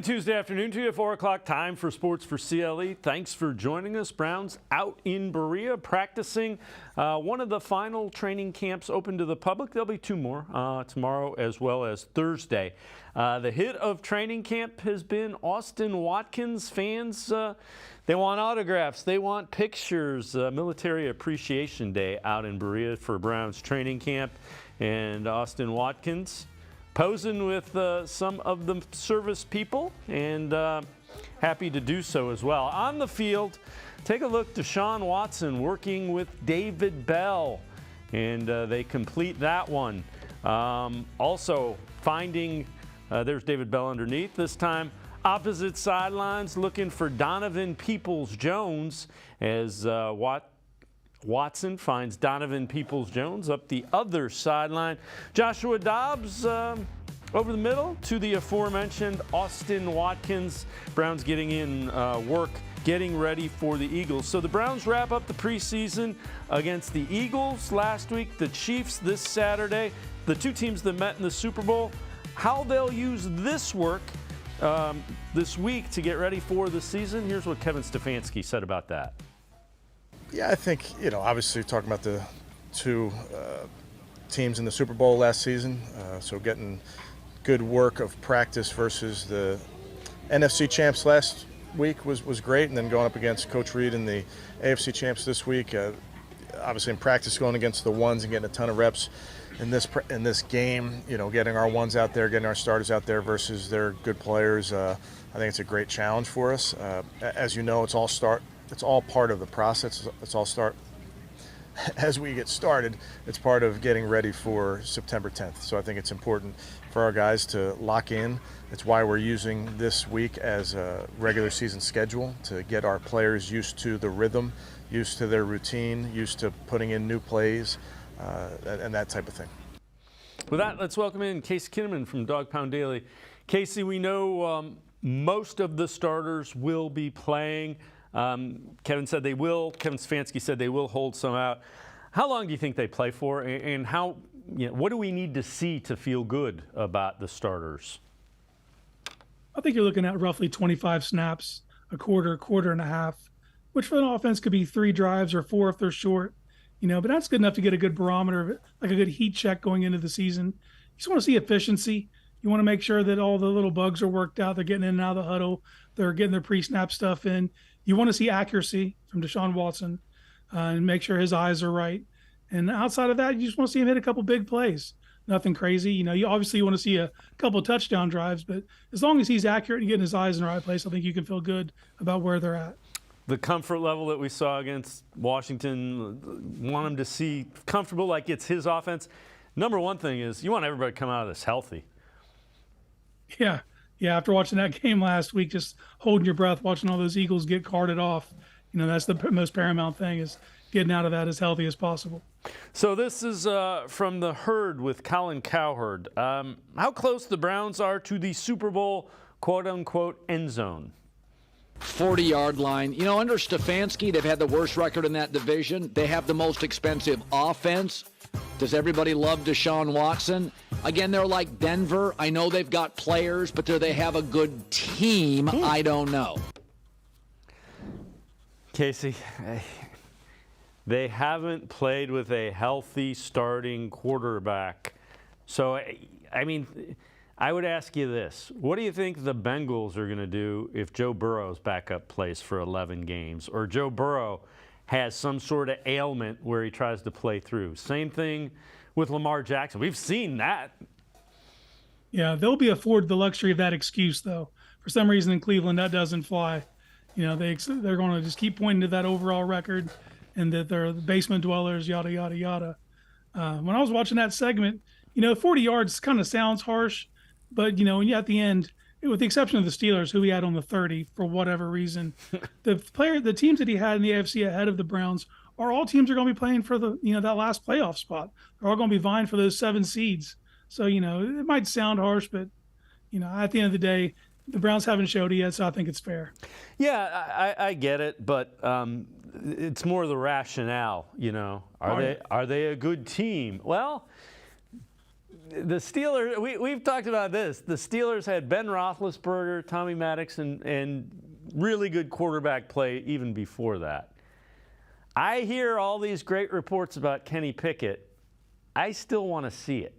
Good Tuesday afternoon to you, 4 o'clock time for Sports4CLE. Thanks for joining us. Browns out in Berea practicing one of the final training camps open to the public. There'll be two more tomorrow as well as Thursday. The hit of training camp has been Austin Watkins. Fans, they want autographs. They want pictures. Military Appreciation Day out in Berea for Browns training camp. And Austin Watkins posing with some of the service people, and happy to do so as well. On the field, take a look, Deshaun Watson working with David Bell, and they complete that one. Also finding, there's David Bell underneath, this time opposite sidelines, looking for Donovan Peoples-Jones as Watson finds Donovan Peoples-Jones up the other sideline. Joshua Dobbs over the middle to the aforementioned Austin Watkins. Browns getting in work, getting ready for the Eagles. So the Browns wrap up the preseason against the Eagles last week, the Chiefs this Saturday, the two teams that met in the Super Bowl. How they'll use this work this week to get ready for the season, here's what Kevin Stefanski said about that. Yeah, I think, obviously talking about the two teams in the Super Bowl last season, so getting good work of practice versus the NFC champs last week was great, and then going up against Coach Reed and the AFC champs this week, obviously in practice going against the ones and getting a ton of reps in this game, getting our ones out there, getting our starters out there versus their good players. I think it's a great challenge for us. As you know, it's all part of the process. It's all start as we get started. It's part of getting ready for September 10th. So I think it's important for our guys to lock in. It's why we're using this week as a regular season schedule to get our players used to the rhythm, used to their routine, used to putting in new plays, and that type of thing. With that, let's welcome in Casey Kinnamon from Dog Pound Daily. Casey, we know most of the starters will be playing. Kevin Stefanski said they will hold some out. How long do you think they play for, and what do we need to see to feel good about the starters? I think you're looking at roughly 25 snaps, a quarter and a half, which for an offense could be 3 drives or 4 if they're short, but that's good enough to get a good barometer, like a good heat check going into the season. You just want to see efficiency. You want to make sure that all the little bugs are worked out. They're getting in and out of the huddle. They're getting their pre-snap stuff in. You want to see accuracy from Deshaun Watson and make sure his eyes are right. And outside of that, you just want to see him hit a couple big plays. Nothing crazy. You obviously want to see a couple touchdown drives, but as long as he's accurate and getting his eyes in the right place, I think you can feel good about where they're at. The comfort level that we saw against Washington, want him to see comfortable like it's his offense. Number one thing is you want everybody to come out of this healthy. Yeah, after watching that game last week, just holding your breath, watching all those Eagles get carted off, that's the most paramount thing, is getting out of that as healthy as possible. So this is from the Herd with Colin Cowherd. How close the Browns are to the Super Bowl, quote-unquote, end zone? 40-yard line. Under Stefanski, they've had the worst record in that division. They have the most expensive offense. Does everybody love Deshaun Watson? Again, they're like Denver. I know they've got players, but do they have a good team? I don't know. Casey, they haven't played with a healthy starting quarterback. So, I would ask you this. What do you think the Bengals are going to do if Joe Burrow's backup plays for 11 games, or Joe Burrow has some sort of ailment where he tries to play through? Same thing with Lamar Jackson. We've seen that. Yeah, they'll be afforded the luxury of that excuse, though. For some reason in Cleveland, that doesn't fly. They're going to just keep pointing to that overall record and that they're the basement dwellers, yada, yada, yada. When I was watching that segment, 40 yards kind of sounds harsh, but, at the end, with the exception of the Steelers, who he had on the 30 for whatever reason, the teams that he had in the AFC ahead of the Browns are all teams that are going to be playing for the that last playoff spot. They're all going to be vying for those 7 seeds. So it might sound harsh, but at the end of the day, the Browns haven't showed it yet, so I think it's fair. Yeah, I get it, but it's more the rationale. Are they a good team? Well, the Steelers, we've talked about this. The Steelers had Ben Roethlisberger, Tommy Maddox, and really good quarterback play even before that. I hear all these great reports about Kenny Pickett. I still want to see it.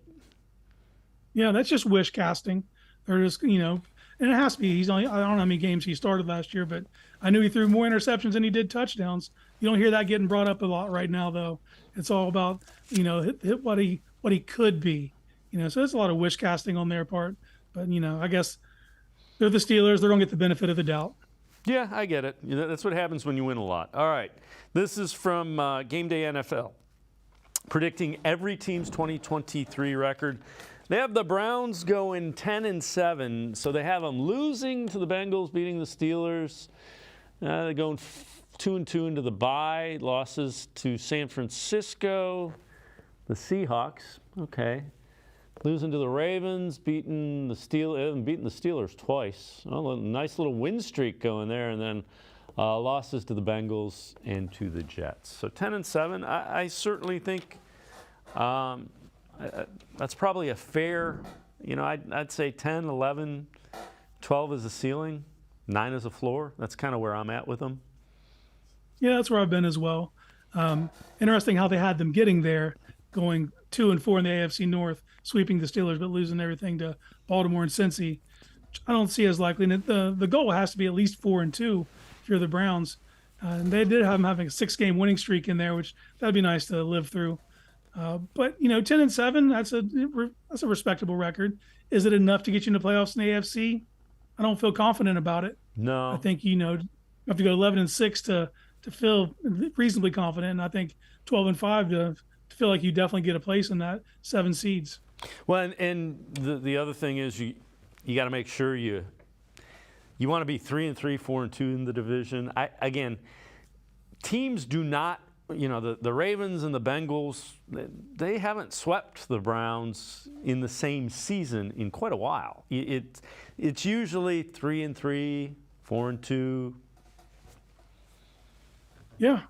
Yeah, that's just wish casting. They're just, and it has to be. I don't know how many games he started last year, but I knew he threw more interceptions than he did touchdowns. You don't hear that getting brought up a lot right now, though. It's all about, hit what he could be. So there's a lot of wish casting on their part. But, I guess they're the Steelers. They're going to get the benefit of the doubt. Yeah, I get it. That's what happens when you win a lot. All right. This is from Game Day NFL, predicting every team's 2023 record. They have the Browns going 10-7, so they have them losing to the Bengals, beating the Steelers. They're going 2-2 into the bye, losses to San Francisco, the Seahawks. Okay. Losing to the Ravens, beating the Steelers twice. Well, a nice little win streak going there, and then losses to the Bengals and to the Jets. So 10-7. I certainly think that's probably a fair. I'd say 10, 11, 12 is the ceiling, 9 is a floor. That's kind of where I'm at with them. Yeah, that's where I've been as well. Interesting how they had them getting there, going 2-4 in the AFC North, sweeping the Steelers, but losing everything to Baltimore and Cincy. I don't see as likely. And the goal has to be at least 4-2 if you're the Browns. And they did have them having a 6-game winning streak in there, which that'd be nice to live through. But 10-7, that's a respectable record. Is it enough to get you into playoffs in the AFC? I don't feel confident about it. No, I think you have to go 11-6 to feel reasonably confident. And I think 12-5 to feel like you definitely get a place in that 7 seeds. Well, and the other thing is you got to make sure you want to be 3-3, 4-2 in the division. Again, teams do not. The Ravens and the Bengals, they haven't swept the Browns in the same season in quite a while. It's usually 3-3, 4-2. Yeah.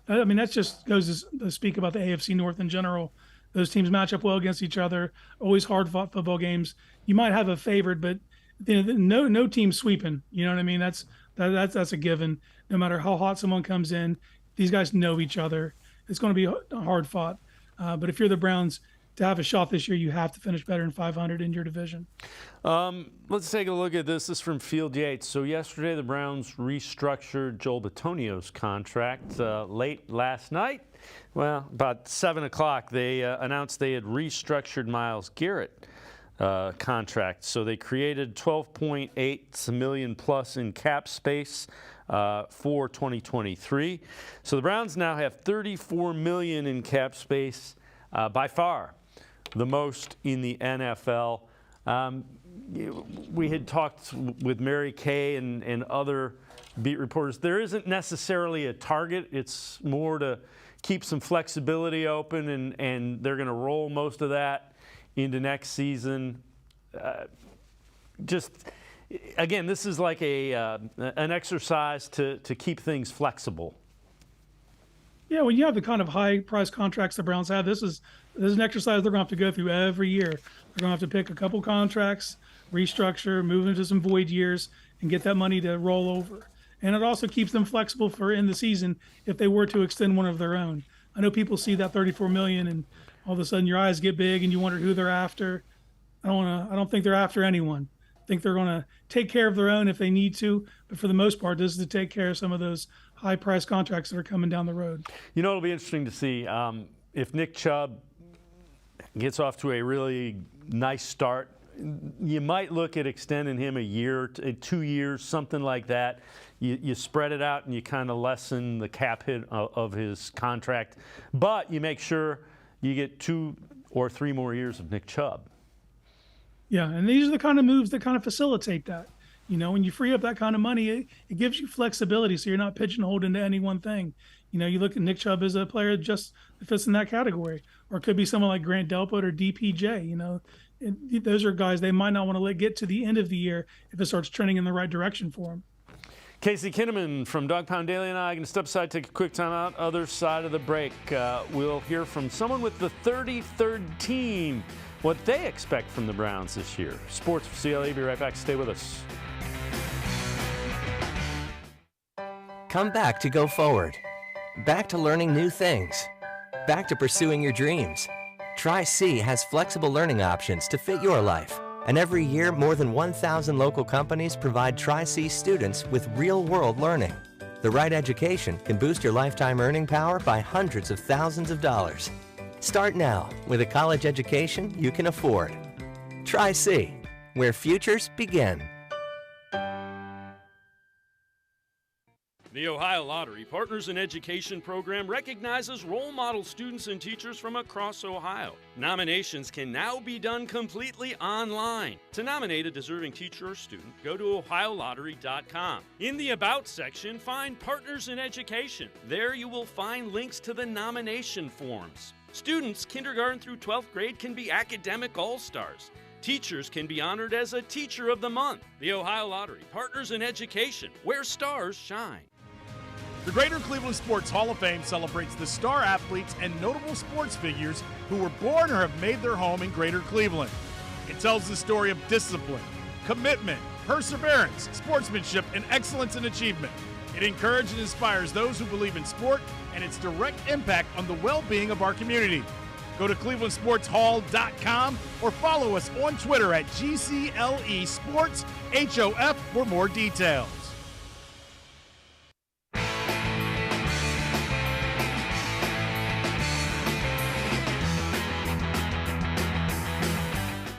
I mean, that just goes to speak about the AFC North in general. Those teams match up well against each other, always hard-fought football games. You might have a favorite, but no team sweeping. You know what I mean? That's a given. No matter how hot someone comes in, these guys know each other. It's going to be hard fought. But if you're the Browns, to have a shot this year, you have to finish better than 500 in your division. Let's take a look at this. This is from Field Yates. So yesterday, the Browns restructured Joel Bitonio's contract. Late last night, well, about 7 o'clock, they announced they had restructured Myles Garrett contract. So they created $12.8 million plus in cap space for 2023. So the Browns now have $34 million in cap space, by far the most in the NFL. We had talked with Mary Kay and other beat reporters. There isn't necessarily a target. It's more to keep some flexibility open, and they're going to roll most of that into next season. Again, this is like an exercise to keep things flexible. Yeah, when you have the kind of high price contracts the Browns have, this is an exercise they're going to have to go through every year. They're going to have to pick a couple contracts, restructure, move into some void years, and get that money to roll over. And it also keeps them flexible for in the season if they were to extend one of their own. I know people see that $34 million, and all of a sudden your eyes get big and you wonder who they're after. I don't think they're after anyone. I think they're going to take care of their own if they need to, but for the most part, this is to take care of some of those high-priced contracts that are coming down the road. It'll be interesting to see if Nick Chubb gets off to a really nice start. You might look at extending him a year, 2 years, something like that. You spread it out and you kind of lessen the cap hit of his contract, but you make sure you get 2 or 3 more years of Nick Chubb. Yeah, and these are the kind of moves that kind of facilitate that. When you free up that kind of money, it gives you flexibility, so you're not pigeonholed into any one thing. You look at Nick Chubb as a player just fits in that category, or it could be someone like Grant Delpit or DPJ. Those are guys they might not want to get to the end of the year if it starts trending in the right direction for them. Casey Kinnamon from Dog Pound Daily and I are going to step aside, take a quick time out. Other side of the break, we'll hear from someone with the 33rd team what they expect from the Browns this year. Sports for CLE, be right back. Stay with us. Come back to go forward. Back to learning new things. Back to pursuing your dreams. Tri-C has flexible learning options to fit your life. And every year, more than 1,000 local companies provide Tri-C students with real-world learning. The right education can boost your lifetime earning power by hundreds of thousands of dollars. Start now with a college education you can afford. Tri-C, where futures begin. The Ohio Lottery Partners in Education program recognizes role model students and teachers from across Ohio. Nominations can now be done completely online. To nominate a deserving teacher or student, go to ohiolottery.com. In the About section, find Partners in Education. There you will find links to the nomination forms. Students, kindergarten through 12th grade, can be academic all-stars. Teachers can be honored as a Teacher of the Month. The Ohio Lottery Partners in Education, where stars shine. The Greater Cleveland Sports Hall of Fame celebrates the star athletes and notable sports figures who were born or have made their home in Greater Cleveland. It tells the story of discipline, commitment, perseverance, sportsmanship, and excellence in achievement. It encourages and inspires those who believe in sport and its direct impact on the well-being of our community. Go to clevelandsportshall.com or follow us on Twitter at GCLE Sports HOF for more details.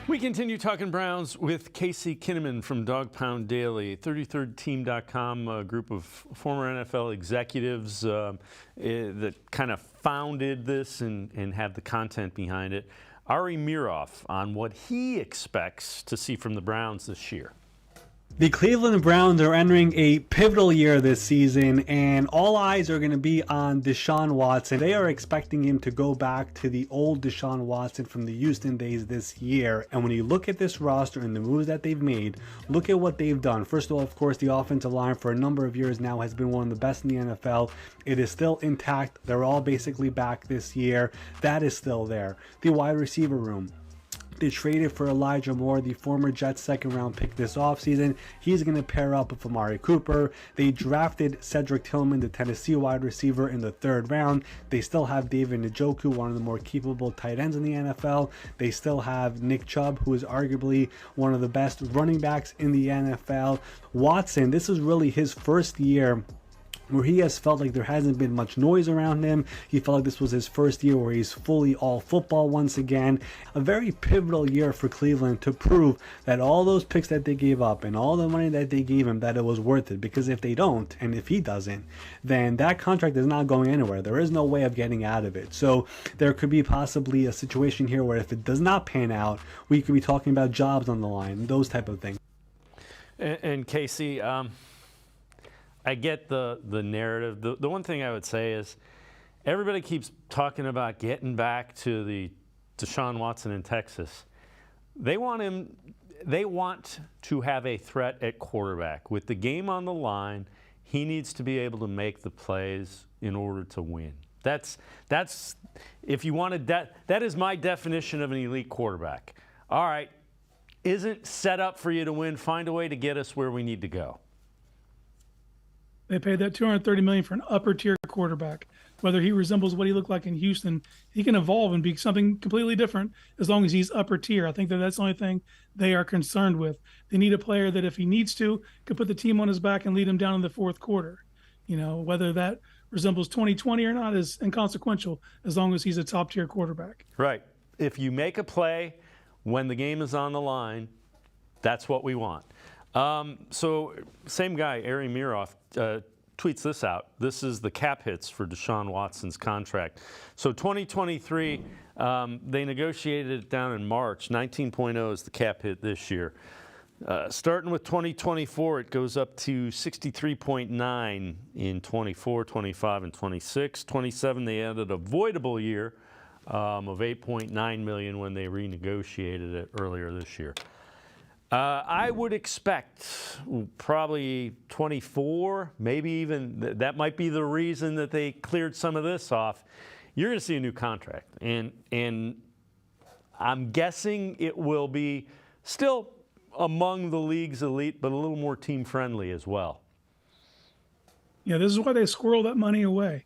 We continue talking Browns with Casey Kinnamon from Dog Pound Daily, 33rdteam.com, a group of former NFL executives that kind of founded this and have the content behind it. Ari Miroff on what he expects to see from the Browns this year. The Cleveland Browns are entering a pivotal year this season, and all eyes are going to be on Deshaun Watson. They are expecting him to go back to the old Deshaun Watson from the Houston days this year. And when you look at this roster and the moves that they've made, look at what they've done. First of all, of course, the offensive line for a number of years now has been one of the best in the NFL. It is still intact. They're all basically back this year. That is still there. The wide receiver room. They traded for Elijah Moore, the former Jets second-round pick this offseason. He's going to pair up with Amari Cooper. They drafted Cedric Tillman, the Tennessee wide receiver, in the 3rd round. They still have David Njoku, one of the more capable tight ends in the NFL. They still have Nick Chubb, who is arguably one of the best running backs in the NFL. Watson, this is really his first year where he has felt like there hasn't been much noise around him. He felt like this was his first year where he's fully all football once again. A very pivotal year for Cleveland to prove that all those picks that they gave up and all the money that they gave him, that it was worth it. Because if they don't, and if he doesn't, then that contract is not going anywhere. There is no way of getting out of it. So there could be possibly a situation here where if it does not pan out, we could be talking about jobs on the line, those type of things. And Casey, I get the narrative. The one thing I would say is everybody keeps talking about getting back to the Deshaun Watson in Texas. They want to have a threat at quarterback. With the game on the line, he needs to be able to make the plays in order to win. That's if you wanted that is my definition of an elite quarterback. All right, isn't set up for you to win. Find a way to get us where we need to go. They paid that $230 million for an upper-tier quarterback. Whether he resembles what he looked like in Houston, he can evolve and be something completely different as long as he's upper tier. I think that's the only thing they are concerned with. They need a player that, if he needs to, could put the team on his back and lead him down in the 4th quarter. You know, whether that resembles 2020 or not is inconsequential as long as he's a top-tier quarterback. Right. If you make a play when the game is on the line, that's what we want. So same guy, Ari Miroff, tweets this out. This is the cap hits for Deshaun Watson's contract. So 2023, they negotiated it down in March. 19.0 is the cap hit this year. Starting with 2024, it goes up to 63.9 in 24, 25, and 26. 27, they added a voidable year of $8.9 million when they renegotiated it earlier this year. I would expect probably 24, maybe even that might be the reason that they cleared some of this off. You're going to see a new contract, and I'm guessing it will be still among the league's elite, but a little more team friendly as well. Yeah, this is why they squirrel that money away.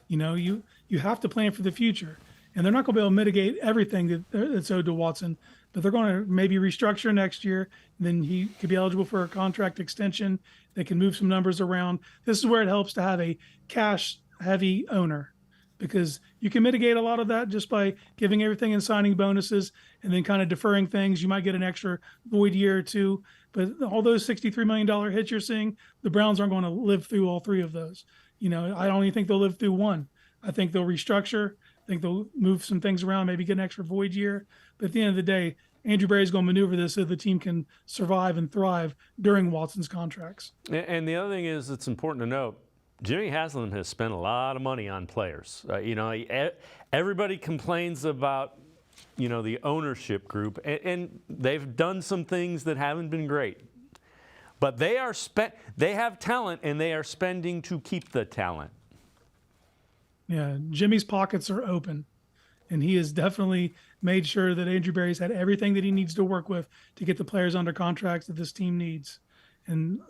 You have to plan for the future, and they're not going to be able to mitigate everything that's owed to Watson, but they're going to maybe restructure next year. Then he could be eligible for a contract extension. They can move some numbers around. This is where it helps to have a cash-heavy owner, because you can mitigate a lot of that just by giving everything and signing bonuses and then kind of deferring things. You might get an extra void year or two, but all those $63 million hits you're seeing, the Browns aren't going to live through all three of those. I don't even think they'll live through one. I think they'll restructure. I think they'll move some things around, maybe get an extra void year. But at the end of the day, Andrew Berry's going to maneuver this so the team can survive and thrive during Watson's contracts. And the other thing is, it's important to note, Jimmy Haslam has spent a lot of money on players. Everybody complains about, the ownership group, and they've done some things that haven't been great. But they have talent, and they are spending to keep the talent. Yeah, Jimmy's pockets are open, and he has definitely made sure that Andrew Berry's had everything that he needs to work with to get the players under contracts that this team needs. And,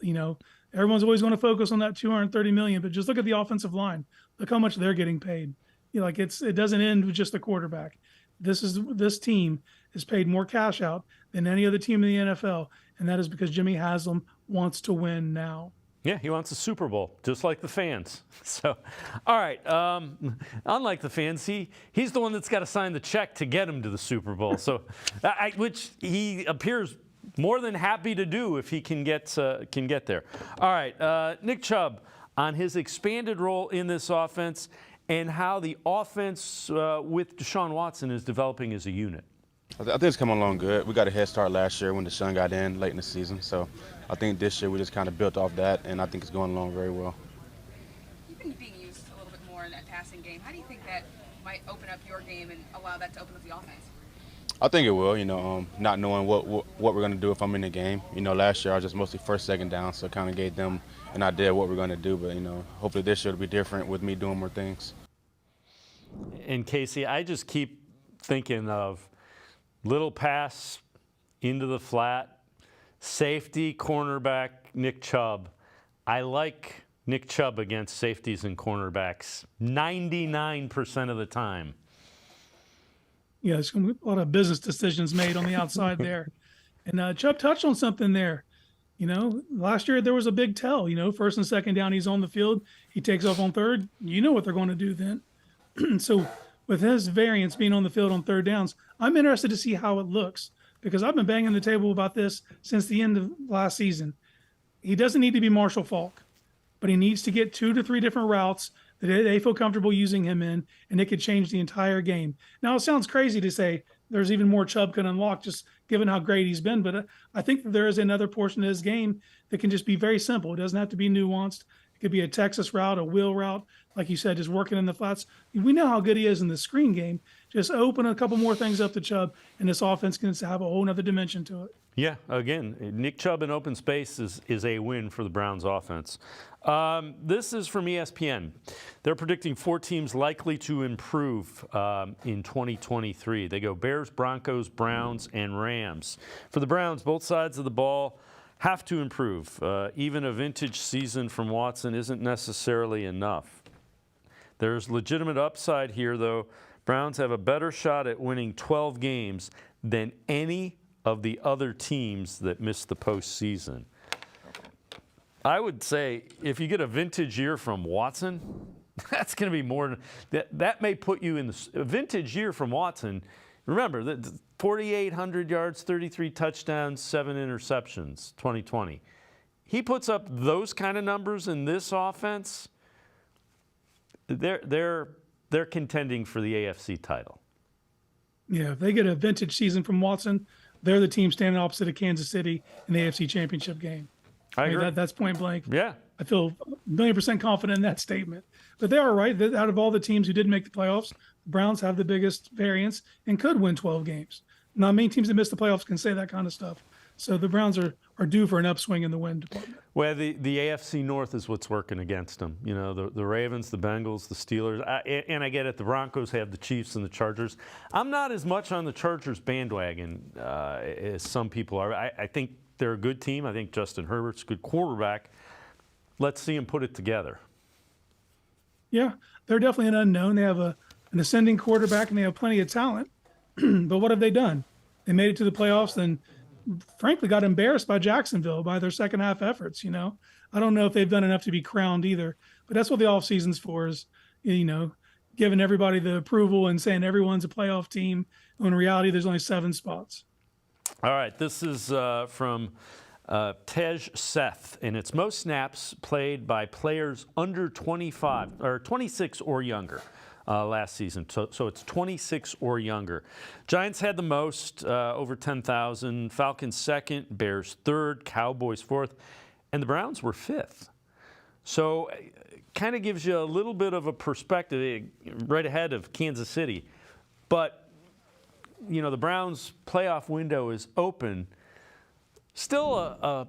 everyone's always going to focus on that $230 million, but just look at the offensive line. Look how much they're getting paid. It doesn't end with just the quarterback. This team is paid more cash out than any other team in the NFL, and that is because Jimmy Haslam wants to win now. Yeah, he wants a Super Bowl, just like the fans. So, all right. Unlike the fans, he's the one that's got to sign the check to get him to the Super Bowl. So, which he appears more than happy to do if he can get there. All right, Nick Chubb on his expanded role in this offense and how the offense with Deshaun Watson is developing as a unit. I think it's coming along good. We got a head start last year when Deshaun got in late in the season. So I think this year we just kind of built off that, and I think it's going along very well. You've been being used a little bit more in that passing game. How do you think that might open up your game and allow that to open up the offense? I think it will, not knowing what we're going to do if I'm in the game. Last year I was just mostly first, second down, so it kind of gave them an idea of what we're going to do. But, hopefully this year it'll be different with me doing more things. And, Casey, I just keep thinking of little pass into the flat, safety, cornerback, Nick Chubb. I like Nick Chubb against safeties and cornerbacks 99% of the time. Yeah, there's going to be a lot of business decisions made on the outside there. And Chubb touched on something there. Last year there was a big tell, first and second down, he's on the field. He takes off on third. You know what they're going to do then. So with his variance being on the field on third downs, I'm interested to see how it looks, because I've been banging the table about this since the end of last season. He doesn't need to be Marshall Faulk, but he needs to get 2 to 3 different routes that they feel comfortable using him in, and it could change the entire game. Now, it sounds crazy to say there's even more Chubb can unlock, just given how great he's been, but I think that there is another portion of his game that can just be very simple. It doesn't have to be nuanced. It could be a Texas route, a wheel route, like you said, just working in the flats. We know how good he is in the screen game. Just open a couple more things up to Chubb, and this offense can have a whole other dimension to it. Yeah, again, Nick Chubb in open space is a win for the Browns offense. This is from ESPN. They're predicting 4 teams likely to improve in 2023. They go Bears, Broncos, Browns, and Rams. For the Browns, both sides of the ball have to improve. Even a vintage season from Watson isn't necessarily enough. There's legitimate upside here, though. Browns have a better shot at winning 12 games than any of the other teams that missed the postseason. I would say if you get a vintage year from Watson, that's going to be more. That may put you in a vintage year from Watson. Remember, 4,800 yards, 33 touchdowns, 7 interceptions, 2020. He puts up those kind of numbers in this offense. They're contending for the AFC title. Yeah, if they get a vintage season from Watson, they're the team standing opposite of Kansas City in the AFC Championship game. I agree. That's point blank. Yeah. I feel 1,000,000% confident in that statement. But they are right. That out of all the teams who didn't make the playoffs, the Browns have the biggest variance and could win 12 games. Not many teams that missed the playoffs can say that kind of stuff. So the Browns are are due for an upswing in the win department. Well, the AFC North is what's working against them. You know, the Ravens, the Bengals, the Steelers, and I get it. The Broncos have the Chiefs and the Chargers. I'm not as much on the Chargers bandwagon as some people are. I think they're a good team. I think Justin Herbert's a good quarterback. Let's see him put it together. Yeah, they're definitely an unknown. They have an ascending quarterback, and they have plenty of talent. But what have they done? They made it to the playoffs and frankly got embarrassed by Jacksonville by their second half efforts. You know, I don't know if they've done enough to be crowned either, but that's what the off season's for, is, you know, giving everybody the approval and saying everyone's a playoff team, when in reality there's only 7 spots. All right, this is from Tej Seth, and it's most snaps played by players under 25 or 26 or younger. Last season, so it's 26 or younger. Giants had the most, over 10,000. Falcons second, Bears third, Cowboys fourth, and the Browns were fifth. So kind of gives you a little bit of a perspective, right ahead of Kansas City. But, you know, the Browns' playoff window is open. Still a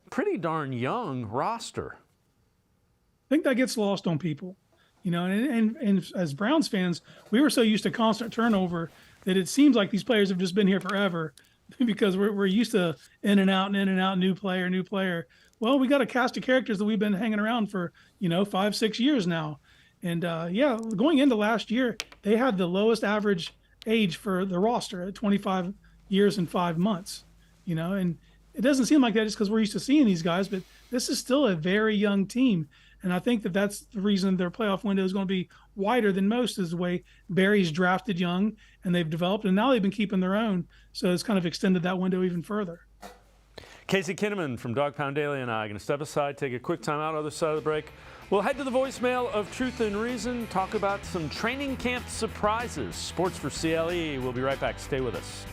pretty darn young roster. I think that gets lost on people. You know, and as Browns fans, we were so used to constant turnover that it seems like these players have just been here forever, because we're used to in and out, new player. Well, we got a cast of characters that we've been hanging around for, you know, 5-6 years now. And yeah, going into last year, they had the lowest average age for the roster at 25 years and 5 months, you know, and it doesn't seem like that just because we're used to seeing these guys, but this is still a very young team. And I think that that's the reason their playoff window is going to be wider than most, is the way Barry's drafted young and they've developed, and now they've been keeping their own. So it's kind of extended that window even further. Casey Kinnamon from Dog Pound Daily and I are going to step aside, take a quick time out, other side of the break. We'll head to the voicemail of Truth and Reason, talk about some training camp surprises. Sports4CLE. We'll be right back. Stay with us.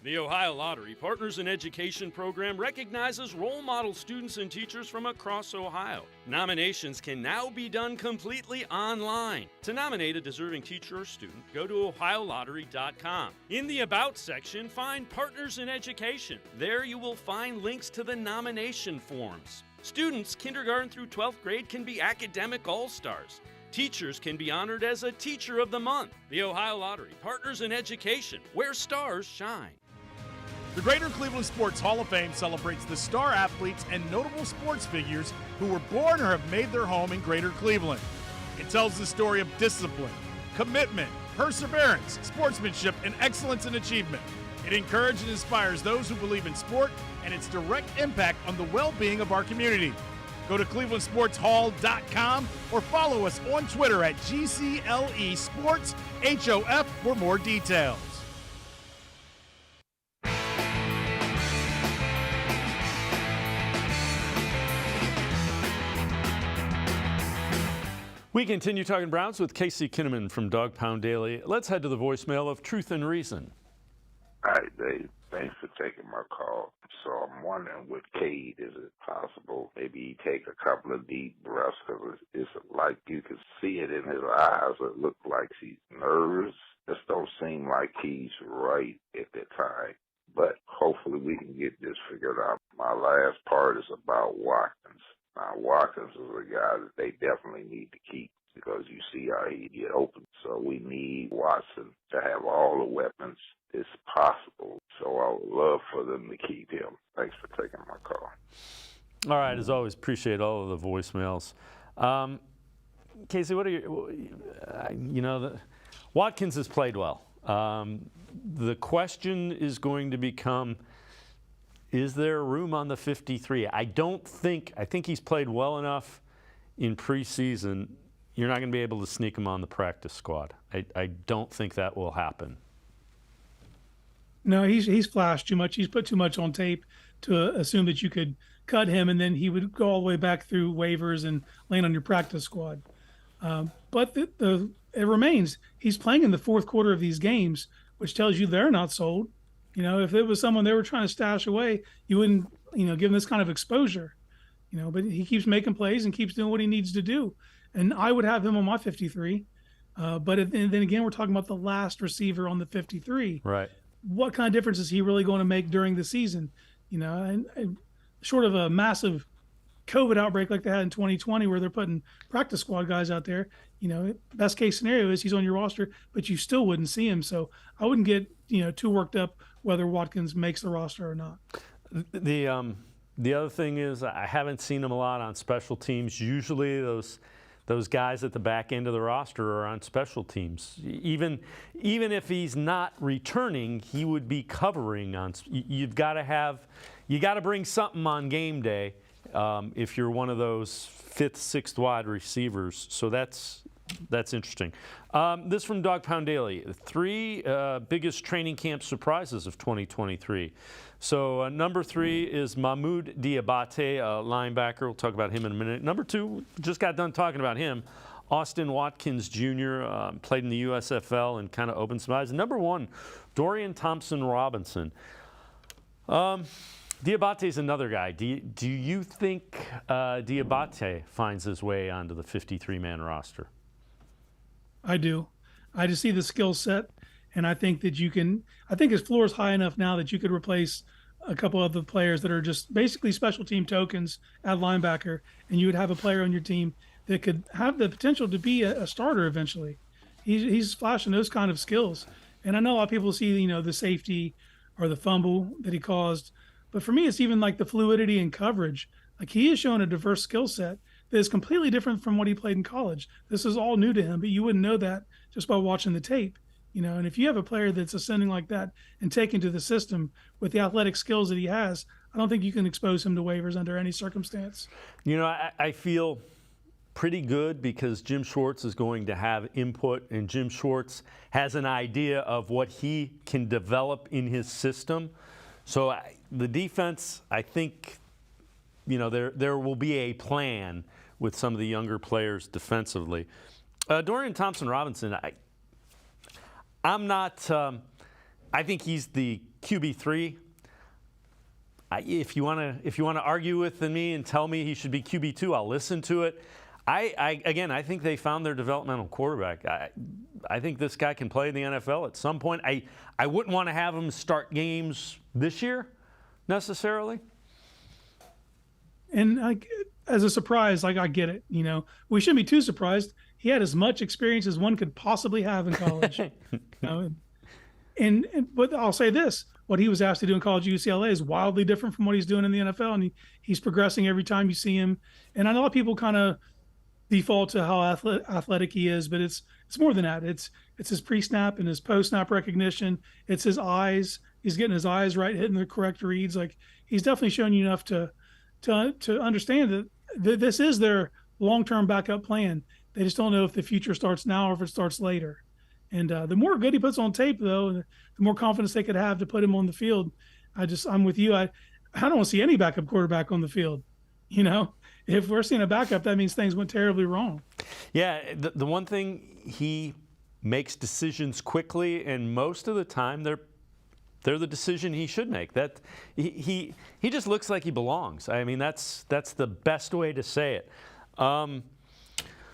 The Ohio Lottery Partners in Education program recognizes role model students and teachers from across Ohio. Nominations can now be done completely online. To nominate a deserving teacher or student, go to ohiolottery.com. In the About section, find Partners in Education. There you will find links to the nomination forms. Students kindergarten through 12th grade can be academic all-stars. Teachers can be honored as a Teacher of the Month. The Ohio Lottery Partners in Education, where stars shine. The Greater Cleveland Sports Hall of Fame celebrates the star athletes and notable sports figures who were born or have made their home in Greater Cleveland. It tells the story of discipline, commitment, perseverance, sportsmanship, and excellence in achievement. It encourages and inspires those who believe in sport and its direct impact on the well-being of our community. Go to clevelandsportshall.com or follow us on Twitter at GCLE Sports HOF for more details. We continue talking Browns with Casey Kinnamon from Dog Pound Daily. Let's head to the voicemail of Truth and Reason. Hi, Dave. Thanks for taking my call. So I'm wondering with Cade, is it possible maybe he take a couple of deep breaths, because it's like you can see it in his eyes. It looks like he's nervous. Just don't seem like he's right at the time. But hopefully we can get this figured out. My last part is about Watkins. Now, Watkins is a guy that they definitely need to keep, because you see how he get open. So we need Watson to have all the weapons as possible. So I would love for them to keep him. Thanks for taking my call. All right, as always, appreciate all of the voicemails. Casey, what are you, Watkins has played well. The question is going to become, is there room on the 53? I think he's played well enough in preseason. You're not going to be able to sneak him on the practice squad. I don't think that will happen. No, he's flashed too much. He's put too much on tape to assume that you could cut him and then he would go all the way back through waivers and land on your practice squad. But it remains, he's playing in the fourth quarter of these games, which tells you they're not sold. You know, if it was someone they were trying to stash away, you wouldn't, give him this kind of exposure. But he keeps making plays and keeps doing what he needs to do. And I would have him on my 53. But then again, we're talking about the last receiver on the 53. Right. what kind of difference is he really going to make during the season? And short of a massive COVID outbreak like they had in 2020, where they're putting practice squad guys out there, best case scenario is he's on your roster, but you still wouldn't see him. So I wouldn't get, too worked up whether Watkins makes the roster or not. The other thing is I haven't seen him a lot on special teams. Usually those guys at the back end of the roster are on special teams. Even if he's not returning, he would be covering on. You got to bring something on game day if you're one of those fifth, sixth wide receivers. So that's interesting. This from Dog Pound Daily: 3 biggest training camp surprises of 2023. So number 3 is Mahmoud Diabate, a linebacker. We'll talk about him in a minute. Number 2, just got done talking about him, Austin Watkins Jr., played in the USFL and kind of opened some eyes. Number 1, Dorian Thompson-Robinson. Diabate is another guy. Do you think Diabate finds his way onto the 53-man roster? I do. I just see the skill set, and I think that I think his floor is high enough now that you could replace a couple of the players that are just basically special team tokens at linebacker, and you would have a player on your team that could have the potential to be a starter eventually. He's flashing those kind of skills. And I know a lot of people see, the safety or the fumble that he caused, but for me, it's even like the fluidity and coverage. Like, he is showing a diverse skill set that is completely different from what he played in college. This is all new to him, but you wouldn't know that just by watching the tape. And if you have a player that's ascending like that and taken to the system with the athletic skills that he has, I don't think you can expose him to waivers under any circumstance. I feel pretty good because Jim Schwartz is going to have input, and Jim Schwartz has an idea of what he can develop in his system. So the defense, I think, there will be a plan with some of the younger players defensively. Dorian Thompson-Robinson, I'm not. I think he's the QB3. If you want to argue with me and tell me he should be QB2, I'll listen to it. I think they found their developmental quarterback. I think this guy can play in the NFL at some point. I wouldn't want to have him start games this year necessarily. And as a surprise, I get it. We shouldn't be too surprised. He had as much experience as one could possibly have in college. But I'll say this: what he was asked to do in college at UCLA is wildly different from what he's doing in the NFL, and he's progressing every time you see him. And I know a lot of people kind of default to how athletic he is, but it's more than that. It's his pre-snap and his post-snap recognition. It's his eyes. He's getting his eyes right, hitting the correct reads. Like, he's definitely shown you enough to understand that this is their long-term backup plan. They just don't know if the future starts now or if it starts later. And the more good he puts on tape, though, the more confidence they could have to put him on the field. I'm with you. I don't want to see any backup quarterback on the field. If we're seeing a backup, that means things went terribly wrong. Yeah, the one thing, he makes decisions quickly, and most of the time they're the decision he should make. That he just looks like he belongs. I mean, that's the best way to say it.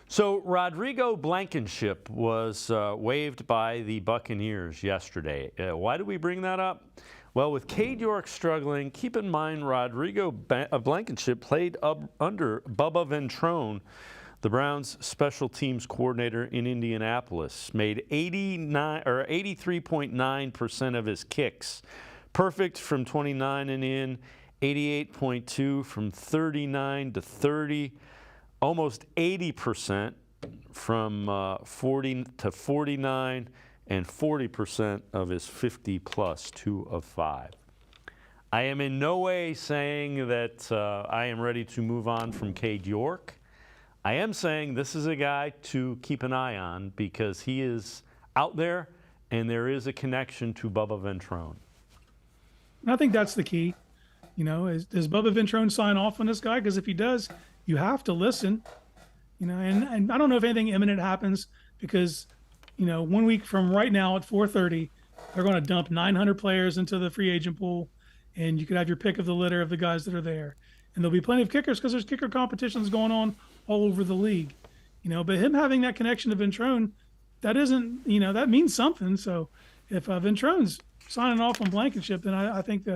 So Rodrigo Blankenship was waived by the Buccaneers yesterday. Why do we bring that up? Well, with Cade York struggling, keep in mind Rodrigo Blankenship played under Bubba Ventrone, the Browns' special teams coordinator in Indianapolis. Made 83.9% of his kicks. Perfect from 29 and in, 88.2 from 39 to 30. Almost 80% from 40 to 49, and 40% of his 50-plus, 2 of 5. I am in no way saying that I am ready to move on from Cade York. I am saying this is a guy to keep an eye on because he is out there and there is a connection to Bubba Ventrone. And I think that's the key. Does Bubba Ventrone sign off on this guy? Because if he does, you have to listen, and I don't know if anything imminent happens because, 1 week from right now at 4:30, they're going to dump 900 players into the free agent pool, and you could have your pick of the litter of the guys that are there. And there'll be plenty of kickers because there's kicker competitions going on all over the league, but him having that connection to Ventrone, that isn't, that means something. So if Ventrone's signing off on Blankenship, then I think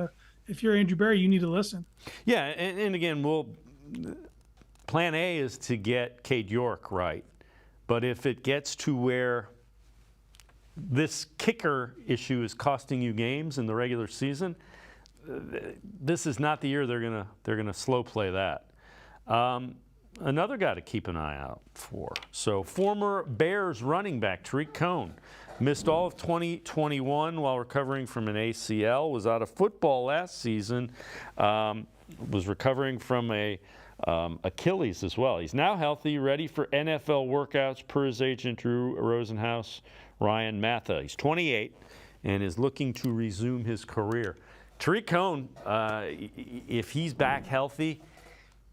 if you're Andrew Berry, you need to listen. Yeah, and again, plan A is to get Cade York right. But if it gets to where this kicker issue is costing you games in the regular season, this is not the year they're gonna slow play that. Another guy to keep an eye out for. So former Bears running back Tariq Cohen missed all of 2021 while recovering from an ACL, was out of football last season, was recovering from a Achilles as well. He's now healthy, ready for NFL workouts per his agent Drew Rosenhaus, Ryan Matha. He's 28 and is looking to resume his career. Tariq Cohen, if he's back healthy,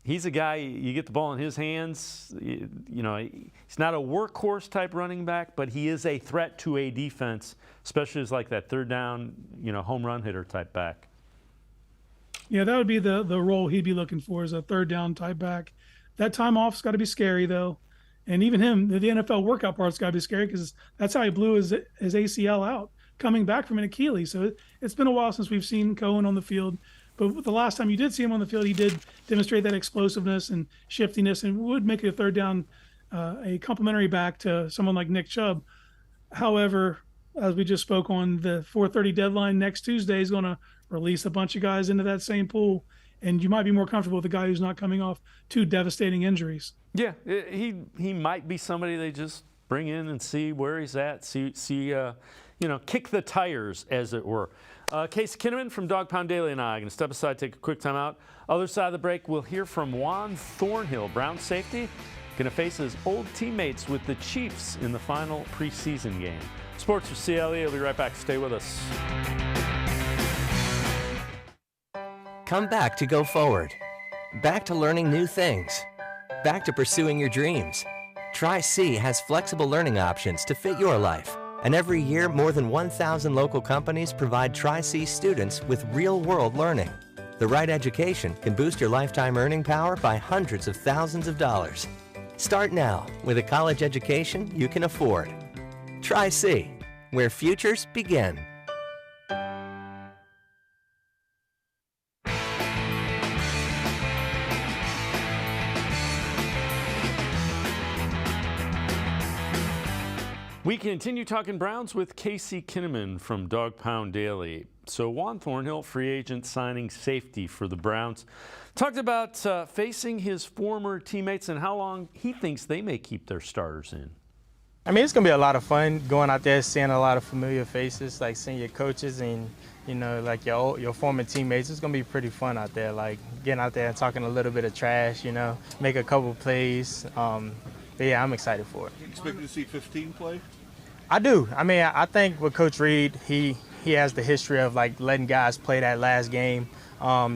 he's a guy, you get the ball in his hands. You know, he's not a workhorse type running back, but he is a threat to a defense, especially as like that third down, home run hitter type back. Yeah, that would be the role he'd be looking for, as a third down type back. That time off's got to be scary, though. And even him, the NFL workout part's got to be scary, because that's how he blew his ACL out, coming back from an Achilles. So it's been a while since we've seen Cohen on the field. But the last time you did see him on the field, he did demonstrate that explosiveness and shiftiness, and would make a third down a complimentary back to someone like Nick Chubb. However, as we just spoke on, the 4:30 deadline next Tuesday is going to release a bunch of guys into that same pool, and you might be more comfortable with a guy who's not coming off two devastating injuries. Yeah, he might be somebody they just bring in and see where he's at, kick the tires, as it were. Casey Kinnamon from Dog Pound Daily and I are going to step aside, take a quick time out. Other side of the break, we'll hear from Juan Thornhill, Brown safety, going to face his old teammates with the Chiefs in the final preseason game. Sports for CLE. We'll be right back. Stay with us. Come back to go forward. Back to learning new things. Back to pursuing your dreams. Tri-C has flexible learning options to fit your life. And every year, more than 1,000 local companies provide Tri-C students with real-world learning. The right education can boost your lifetime earning power by hundreds of thousands of dollars. Start now with a college education you can afford. Tri-C, where futures begin. We continue talking Browns with Casey Kinnamon from Dog Pound Daily. So Juan Thornhill, free agent signing safety for the Browns, talked about facing his former teammates and how long he thinks they may keep their starters in. I mean, it's going to be a lot of fun going out there, seeing a lot of familiar faces, like seeing your coaches and, like your former teammates. It's going to be pretty fun out there, like getting out there and talking a little bit of trash, make a couple plays. But yeah, I'm excited for it. You expect to see 15 play? I do. I mean, I think with Coach Reed, he has the history of like letting guys play that last game,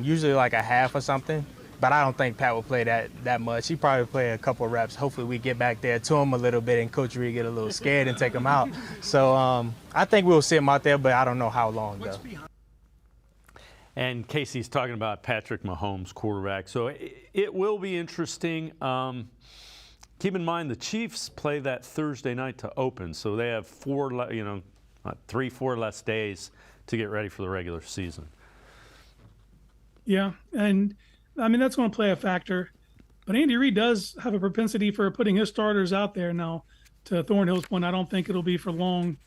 usually like a half or something. But I don't think Pat will play that much. He probably play a couple reps. Hopefully we get back there to him a little bit and Coach Reed get a little scared and take him out. So I think we'll see him out there, but I don't know how long though. And Casey's talking about Patrick Mahomes, quarterback. So it will be interesting. Keep in mind the Chiefs play that Thursday night to open, so they have 3-4 less days to get ready for the regular season. Yeah, and I mean that's going to play a factor. But Andy Reid does have a propensity for putting his starters out there now. To Thornhill's point, I don't think it'll be for long,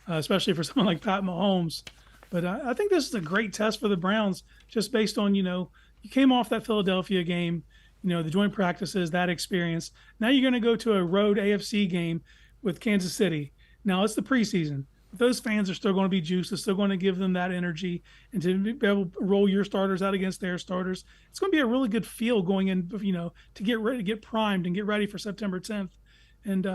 especially for someone like Pat Mahomes. But I think this is a great test for the Browns, just based on, you came off that Philadelphia game, the joint practices, that experience. Now you're going to go to a road AFC game with Kansas City. Now it's the preseason. Those fans are still going to be juiced. It's still going to give them that energy, and to be able to roll your starters out against their starters. It's going to be a really good feel going in, to get ready, to get primed and get ready for September 10th. And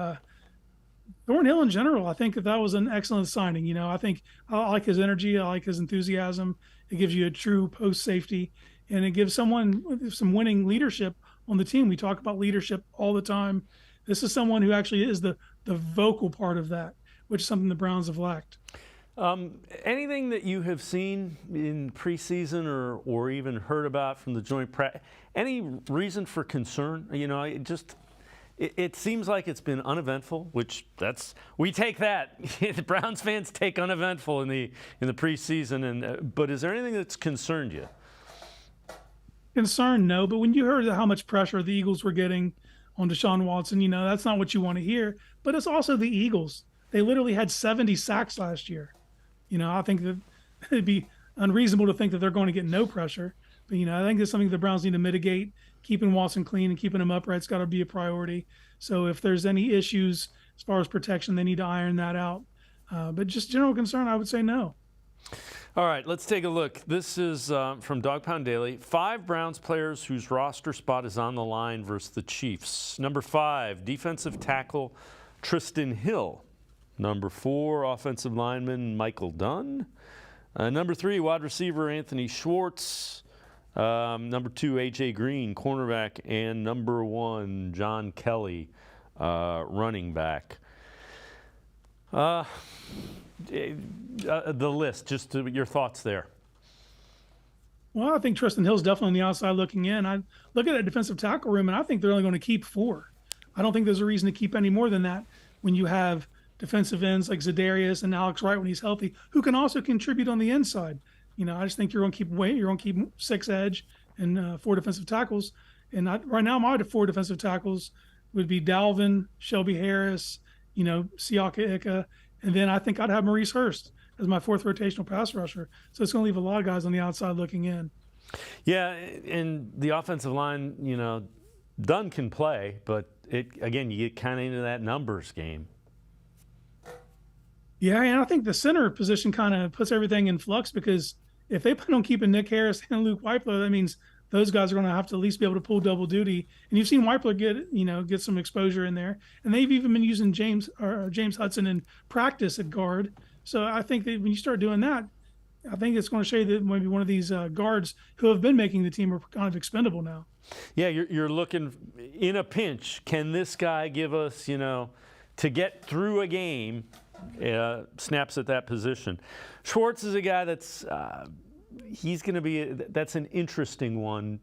Thornhill in general, I think that was an excellent signing. I think I like his energy. I like his enthusiasm. It gives you a true post safety, and it gives someone some winning leadership on the team. We talk about leadership all the time. This is someone who actually is the vocal part of that, which is something the Browns have lacked. Anything that you have seen in preseason or even heard about from the joint practice, any reason for concern? it seems like it's been uneventful, which we take that. The Browns fans take uneventful in the preseason, and but is there anything that's concerned you? Concerned, no. But when you heard how much pressure the Eagles were getting on Deshaun Watson, that's not what you want to hear. But it's also the Eagles. They literally had 70 sacks last year. I think that it'd be unreasonable to think that they're going to get no pressure. But, I think it's something the Browns need to mitigate. Keeping Watson clean and keeping him upright's got to be a priority. So if there's any issues as far as protection, they need to iron that out. But just general concern, I would say no. All right, let's take a look. This is from Dog Pound Daily. 5 Browns players whose roster spot is on the line versus the Chiefs. Number 5, defensive tackle Tristan Hill. Number 4, offensive lineman Michael Dunn. Number 3, wide receiver Anthony Schwartz. Number 2, A.J. Green, cornerback. And number 1, John Kelly, running back. The list, just your thoughts there. Well, I think Tristan Hill's definitely on the outside looking in. I look at that defensive tackle room, and I think they're only going to keep 4. I don't think there's a reason to keep any more than that when you have defensive ends like Za'Darius and Alex Wright when he's healthy, who can also contribute on the inside. I just think you're going to keep 6 edge and 4 defensive tackles. And right now, my 4 defensive tackles would be Dalvin, Shelby Harris, Siaka Ika, and then I think I'd have Maurice Hurst as my 4th rotational pass rusher. So it's going to leave a lot of guys on the outside looking in. Yeah, and the offensive line, Dunn can play, but you get kind of into that numbers game. Yeah, and I think the center position kind of puts everything in flux because if they plan on keeping Nick Harris and Luke Weipler, that means those guys are going to have to at least be able to pull double duty. And you've seen Weipler get some exposure in there, and they've even been using James Hudson in practice at guard. So I think that when you start doing that, I think it's going to show you that maybe one of these guards who have been making the team are kind of expendable now. Yeah, you're looking in a pinch. Can this guy give us, to get through a game? Snaps at that position. Schwartz is a guy that's that's an interesting one.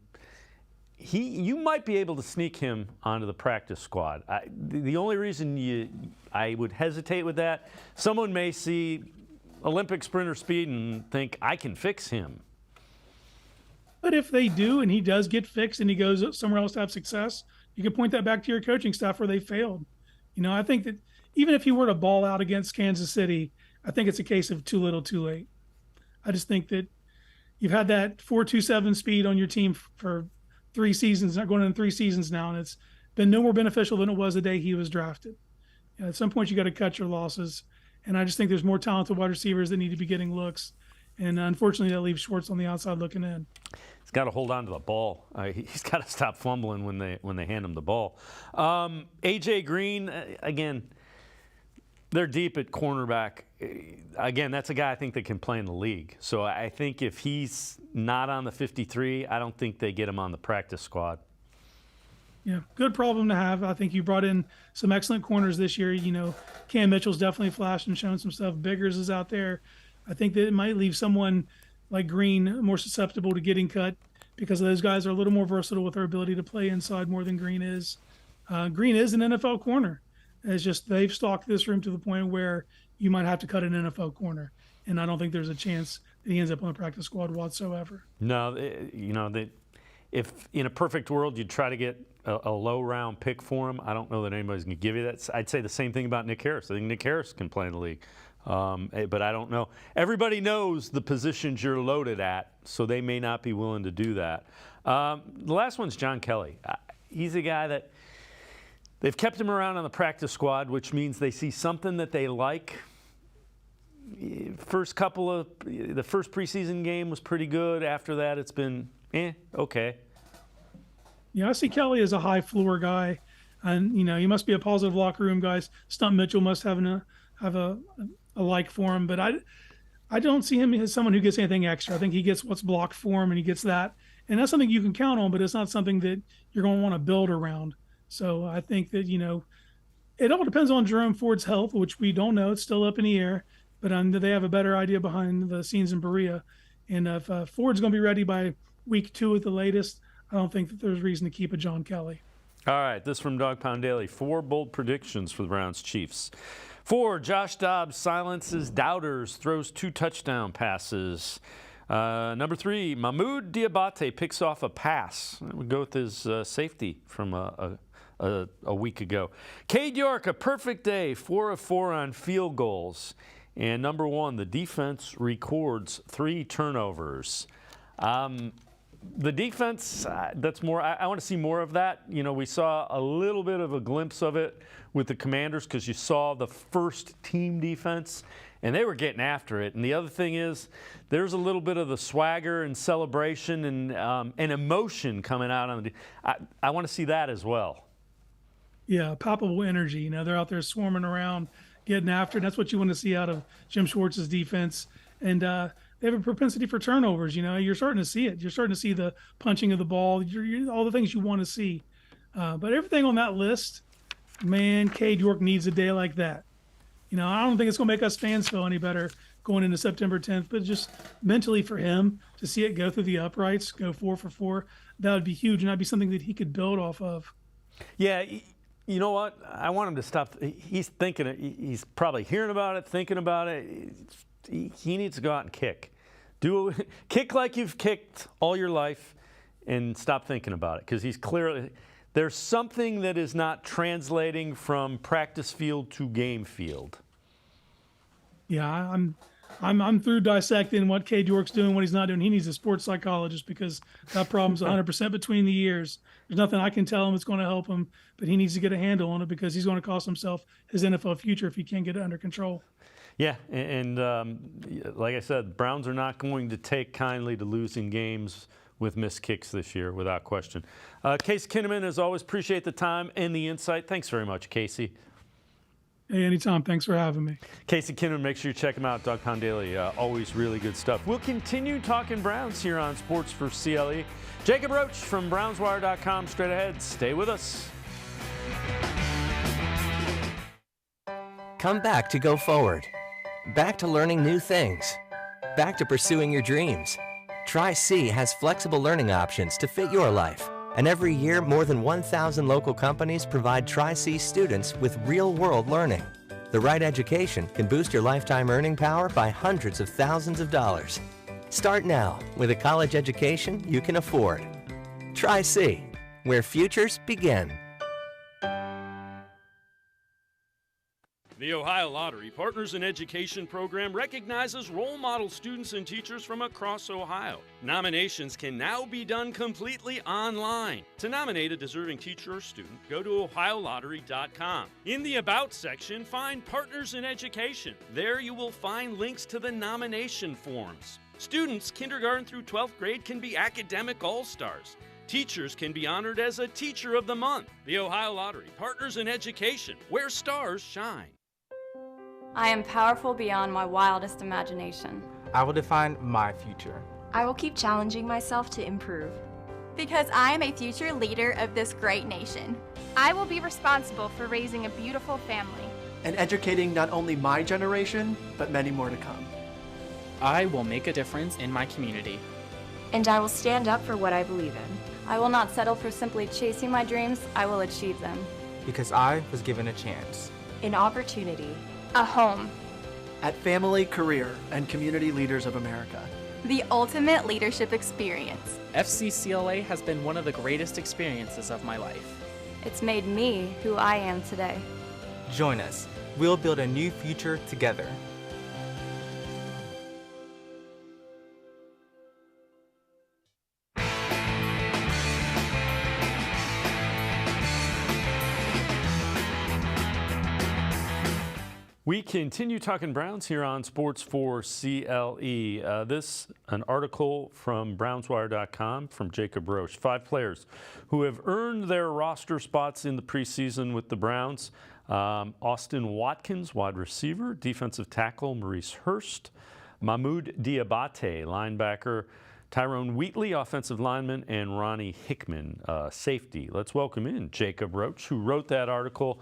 You might be able to sneak him onto the practice squad. The only reason I would hesitate with that, someone may see Olympic sprinter speed and think I can fix him. But if they do and he does get fixed and he goes somewhere else to have success, you can point that back to your coaching staff where they failed. I think that even if he were to ball out against Kansas City, I think it's a case of too little, too late. I just think that you've had that 4.27 speed on your team for 3 seasons, not going in 3 seasons now, and it's been no more beneficial than it was the day he was drafted. At some point, you got to cut your losses, and I just think there's more talented wide receivers that need to be getting looks, and unfortunately, that leaves Schwartz on the outside looking in. He's got to hold on to the ball. He's got to stop fumbling when they hand him the ball. A.J. Green, again. They're deep at cornerback. Again, that's a guy I think that can play in the league. So I think if he's not on the 53, I don't think they get him on the practice squad. Yeah, good problem to have. I think you brought in some excellent corners this year. Cam Mitchell's definitely flashed and shown some stuff. Biggers is out there. I think that it might leave someone like Green more susceptible to getting cut because those guys are a little more versatile with their ability to play inside more than Green is. Green is an NFL corner. It's just they've stocked this room to the point where you might have to cut an NFL corner, and I don't think there's a chance that he ends up on the practice squad whatsoever. No, if in a perfect world you'd try to get a low-round pick for him, I don't know that anybody's going to give you that. I'd say the same thing about Nick Harris. I think Nick Harris can play in the league, but I don't know. Everybody knows the positions you're loaded at, so they may not be willing to do that. The last one's John Kelly. He's a guy that they've kept him around on the practice squad, which means they see something that they like. The first preseason game was pretty good. After that, it's been okay. Yeah, I see Kelly as a high floor guy, and he must be a positive locker room guy. Stump Mitchell must have a like for him, but I don't see him as someone who gets anything extra. I think he gets what's blocked for him, and he gets that, and that's something you can count on. But it's not something that you're going to want to build around. So I think that, it all depends on Jerome Ford's health, which we don't know. It's still up in the air. But they have a better idea behind the scenes in Berea. And if Ford's going to be ready by week 2 at the latest, I don't think that there's reason to keep a John Kelly. All right, this from Dog Pound Daily. 4 bold predictions for the Browns Chiefs. 4, Josh Dobbs silences doubters, throws 2 touchdown passes. Number 3, Mahmoud Diabate picks off a pass. We go with his safety from a week ago. Cade York, a perfect day, 4 of 4 on field goals. And number 1, the defense records 3 turnovers. The defense, that's more. I want to see more of that. You know, we saw a little bit of a glimpse of it with the Commanders because you saw the first team defense, and they were getting after it. And the other thing is, there's a little bit of the swagger and celebration and emotion coming out on the. I want to see that as well. Yeah, palpable energy. You know, they're out there swarming around, getting after it. That's what you want to see out of Jim Schwartz's defense. And they have a propensity for turnovers. You know, you're starting to see it. You're starting to see the punching of the ball, all the things you want to see. But everything on that list, man, Cade York needs a day like that. You know, I don't think it's going to make us fans feel any better going into September 10th, but just mentally for him to see it go through the uprights, go 4 for 4, that would be huge, and that'd be something that he could build off of. Yeah, you know what? I want him to stop. He's thinking it. He's probably hearing about it, thinking about it. He needs to go out and kick. Kick like you've kicked all your life and stop thinking about it, because he's clearly – there's something that is not translating from practice field to game field. Yeah, I'm through dissecting what Cade York's doing, what he's not doing. He needs a sports psychologist because that problem's 100% between the ears. There's nothing I can tell him that's going to help him, but he needs to get a handle on it because he's going to cost himself his NFL future if he can't get it under control. Yeah, and like I said, Browns are not going to take kindly to losing games with missed kicks this year, without question. Casey Kinnamon, as always, appreciate the time and the insight. Thanks very much, Casey. Hey, anytime. Thanks for having me. Casey Kinnamon, make sure you check him out, Dog Pound Daily. Always really good stuff. We'll continue talking Browns here on Sports for CLE. Jacob Roach from BrownsWire.com straight ahead. Stay with us. Come back to go forward. Back to learning new things. Back to pursuing your dreams. Tri-C has flexible learning options to fit your life. And every year, more than 1,000 local companies provide Tri-C students with real-world learning. The right education can boost your lifetime earning power by hundreds of thousands of dollars. Start now with a college education you can afford. Tri-C, where futures begin. The Ohio Lottery Partners in Education program recognizes role model students and teachers from across Ohio. Nominations can now be done completely online. To nominate a deserving teacher or student, go to OhioLottery.com. In the About section, find Partners in Education. There you will find links to the nomination forms. Students kindergarten through 12th grade can be academic all-stars. Teachers can be honored as a Teacher of the Month. The Ohio Lottery Partners in Education, where stars shine. I am powerful beyond my wildest imagination. I will define my future. I will keep challenging myself to improve. Because I am a future leader of this great nation. I will be responsible for raising a beautiful family. And educating not only my generation, but many more to come. I will make a difference in my community. And I will stand up for what I believe in. I will not settle for simply chasing my dreams. I will achieve them. Because I was given a chance. An opportunity. A home. At Family, Career, and Community Leaders of America. The ultimate leadership experience. FCCLA has been one of the greatest experiences of my life. It's made me who I am today. Join us. We'll build a new future together. We continue talking Browns here on Sports4CLE. This, an article from BrownsWire.com from Jacob Roach. 5 players who have earned their roster spots in the preseason with the Browns. Austin Watkins, wide receiver. Defensive tackle, Maurice Hurst. Mahmoud Diabate, linebacker. Tyrone Wheatley, offensive lineman, and Ronnie Hickman, safety. Let's welcome in Jacob Roach, who wrote that article.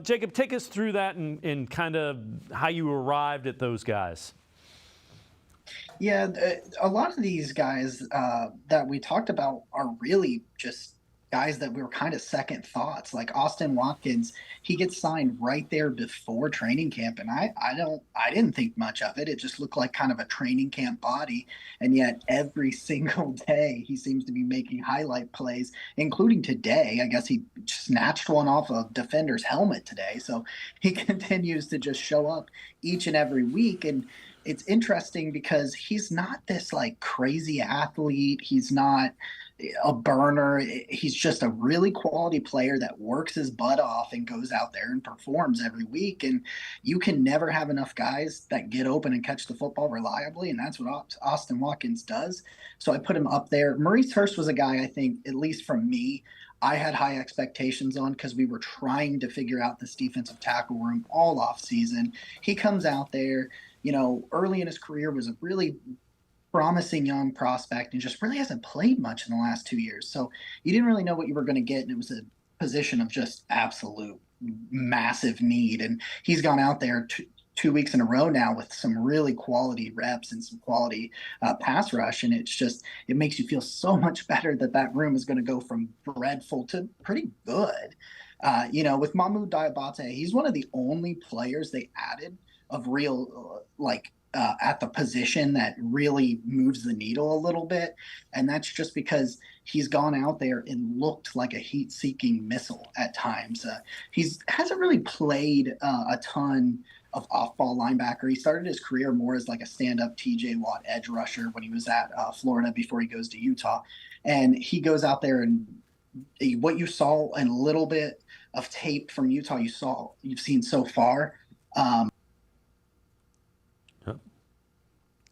Jacob, take us through that and kind of how you arrived at those guys. Yeah, a lot of these guys that we talked about are really just guys that were kind of second thoughts, like Austin Watkins. He gets signed right there before training camp, and I didn't think much of it. It just looked like kind of a training camp body, and yet every single day he seems to be making highlight plays, including today. I guess he snatched one off a defender's helmet today, so he continues to just show up each and every week. And it's interesting because he's not this like crazy athlete. He's not a burner. He's just a really quality player that works his butt off and goes out there and performs every week. And you can never have enough guys that get open and catch the football reliably. And that's what Austin Watkins does. So I put him up there. Maurice Hurst was a guy, I think, at least from me, I had high expectations on because we were trying to figure out this defensive tackle room all off season. He comes out there, early in his career was a really promising young prospect and just really hasn't played much in the last 2 years. So you didn't really know what you were going to get. And it was a position of just absolute massive need. And he's gone out there 2 weeks in a row now with some really quality reps and some quality pass rush. And it makes you feel so much better that room is going to go from dreadful to pretty good. With Mahmoud Diabate, he's one of the only players they added of real, at the position that really moves the needle a little bit. And that's just because he's gone out there and looked like a heat-seeking missile at times. He hasn't really played a ton of off-ball linebacker. He started his career more as like a stand-up TJ Watt edge rusher when he was at Florida before he goes to Utah. And he goes out there, and what you saw in a little bit of tape from Utah, you've seen so far.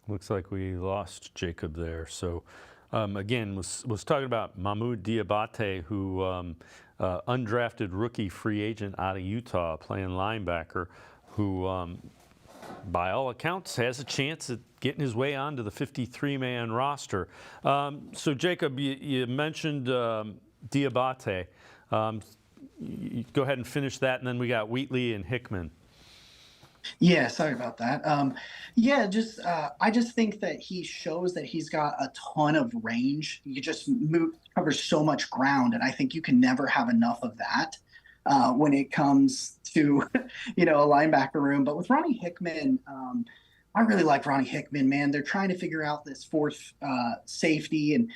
Looks like we lost Jacob there. So, again, was talking about Mahmoud Diabate, who undrafted rookie free agent out of Utah, playing linebacker, who, by all accounts, has a chance at getting his way onto the 53-man roster. So, Jacob, you mentioned Diabate. You go ahead and finish that, and then we got Wheatley and Hickman. Yeah, sorry about that. I just think that he shows that he's got a ton of range. You just covers so much ground, and I think you can never have enough of that when it comes to a linebacker room. But with Ronnie Hickman, I really like Ronnie Hickman, man. They're trying to figure out this fourth safety, and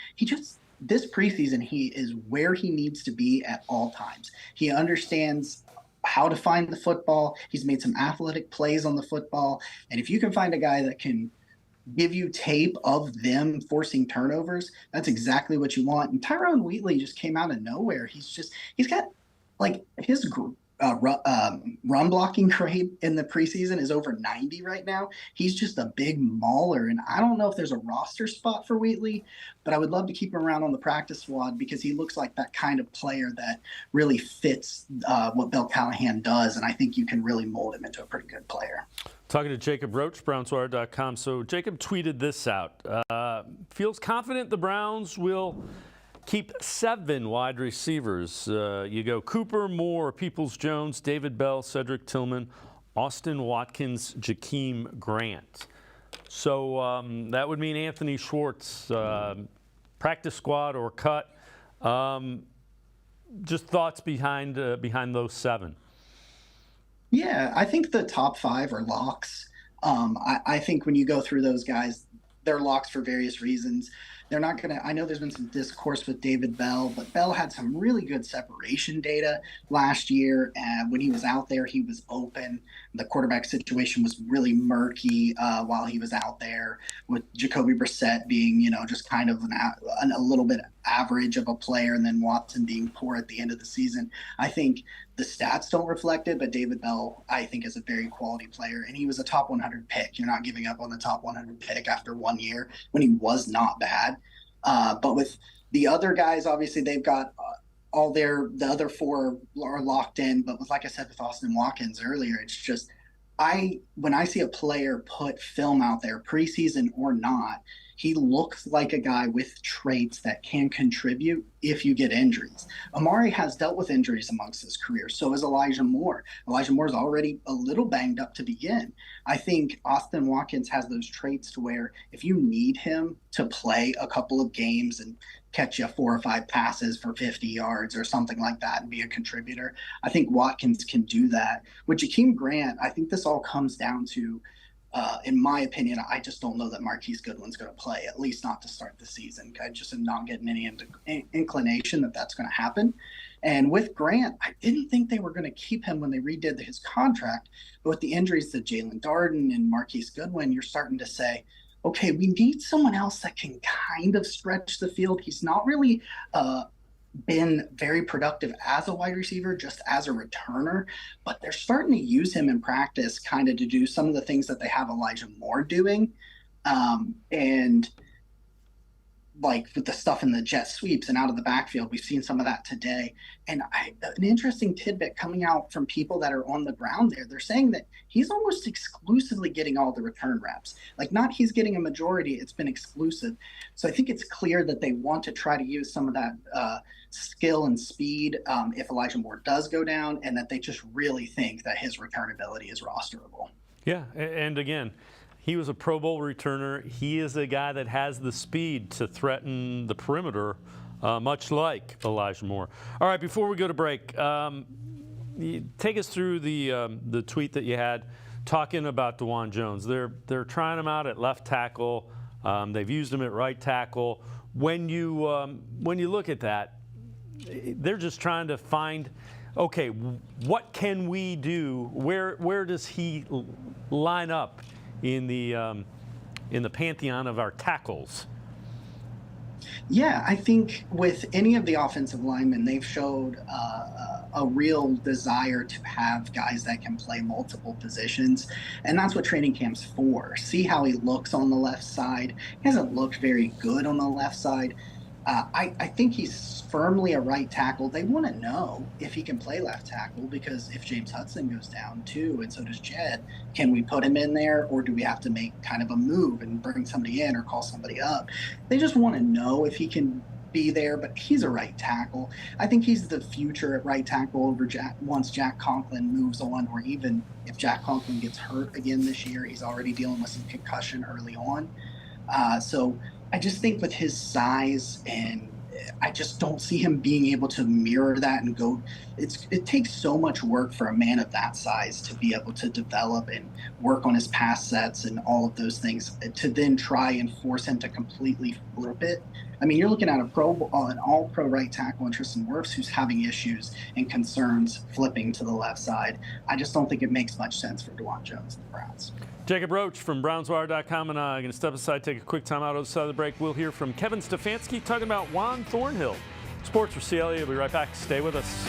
this preseason he is where he needs to be at all times. He understands how to find the football. He's made some athletic plays on the football. And if you can find a guy that can give you tape of them forcing turnovers, that's exactly what you want. And Tyrone Wheatley just came out of nowhere. He's got like his run blocking grade in the preseason is over 90 right now. He's just a big mauler. And I don't know if there's a roster spot for Wheatley, but I would love to keep him around on the practice squad because he looks like that kind of player that really fits what Bill Callahan does. And I think you can really mold him into a pretty good player. Talking to Jacob Roach, BrownsWire.com. So Jacob tweeted this out. Feels confident the Browns will keep 7 wide receivers. You go Cooper, Moore, Peoples-Jones, David Bell, Cedric Tillman, Austin Watkins, Jakeem Grant. So that would mean Anthony Schwartz, practice squad or cut. Just thoughts behind those 7. Yeah, I think the top 5 are locks. I think when you go through those guys, they're locks for various reasons. They're not going to – I know there's been some discourse with David Bell, but Bell had some really good separation data last year. And when he was out there, he was open. The quarterback situation was really murky while he was out there, with Jacoby Brissett being, just kind of a little bit average of a player, and then Watson being poor at the end of the season. I think the stats don't reflect it, but David Bell, I think, is a very quality player, and he was a top 100 pick. You're not giving up on the top 100 pick after 1 year when he was not bad. But with the other guys, obviously they've got the other 4 are locked in. But like I said with Austin Watkins earlier, it's just when I see a player put film out there, preseason or not, he looks like a guy with traits that can contribute if you get injuries. Amari has dealt with injuries amongst his career. So has Elijah Moore. Elijah Moore's already a little banged up to begin. I think Austin Watkins has those traits to where if you need him to play a couple of games and catch you 4 or 5 passes for 50 yards or something like that and be a contributor, I think Watkins can do that. With Jakeem Grant, I think this all comes down to, in my opinion, I just don't know that Marquise Goodwin's going to play, at least not to start the season. I just am not getting any inclination that that's going to happen. And with Grant, I didn't think they were going to keep him when they redid his contract. But with the injuries to Jalen Darden and Marquise Goodwin, you're starting to say, okay, we need someone else that can kind of stretch the field. He's not really been very productive as a wide receiver, just as a returner, but they're starting to use him in practice kind of to do some of the things that they have Elijah Moore doing. And like with the stuff in the jet sweeps and out of the backfield, we've seen some of that today. And an interesting tidbit coming out from people that are on the ground there, they're saying that he's almost exclusively getting all the return reps. Like, not he's getting a majority, it's been exclusive. So I think it's clear that they want to try to use some of that skill and speed if Elijah Moore does go down, and that they just really think that his return ability is rosterable. Yeah, and again, he was a Pro Bowl returner. He is a guy that has the speed to threaten the perimeter, much like Elijah Moore. All right, before we go to break, take us through the tweet that you had talking about DeJuan Jones. They're trying him out at left tackle. They've used him at right tackle. When you look at that, they're just trying to find, okay, what can we do? Where does he line up in the pantheon of our tackles? Yeah, I think with any of the offensive linemen, they've showed a real desire to have guys that can play multiple positions, and that's what training camp's for. See how he looks on the left side. He hasn't looked very good on the left side. I think he's firmly a right tackle. They want to know if he can play left tackle, because if James Hudson goes down too, and so does Jed, can we put him in there, or do we have to make kind of a move and bring somebody in or call somebody up? They just want to know if he can be there, but he's a right tackle. I think he's the future at right tackle over once Jack Conklin moves on, or even if Jack Conklin gets hurt again this year. He's already dealing with some concussion early on. So I just think with his size, and I just don't see him being able to mirror that and go. It takes so much work for a man of that size to be able to develop and work on his pass sets and all of those things, to then try and force him to completely flip it. I mean, you're looking at an all-pro right tackle in Tristan Wirfs who's having issues and concerns flipping to the left side. I just don't think it makes much sense for DeJuan Jones and the Browns. Jacob Roach from BrownsWire.com and I are going to step aside, take a quick time out on the side of the break. We'll hear from Kevin Stefanski talking about Juan Thornhill. Sports for CLE. We'll be right back. Stay with us.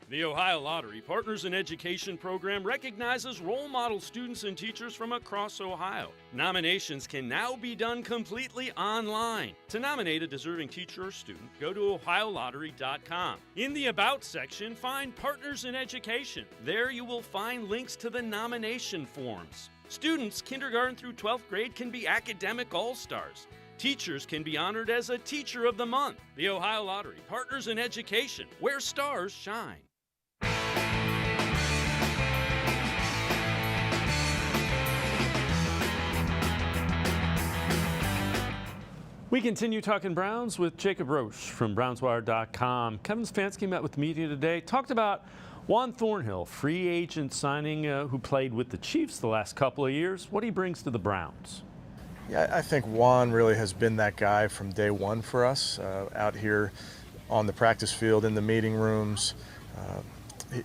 The Ohio Lottery Partners in Education program recognizes role model students and teachers from across Ohio. Nominations can now be done completely online. To nominate a deserving teacher or student, go to OhioLottery.com. In the About section, find Partners in Education. There you will find links to the nomination forms. Students kindergarten through 12th grade can be academic all-stars. Teachers can be honored as a Teacher of the Month. The Ohio Lottery Partners in Education, where stars shine. We continue talking Browns with Jacob Roach from BrownsWire.com. Kevin Stefanski met with the media today, talked about Juan Thornhill, free agent signing who played with the Chiefs the last couple of years, what he brings to the Browns. Yeah, I think Juan really has been that guy from day one for us, out here on the practice field, in the meeting rooms.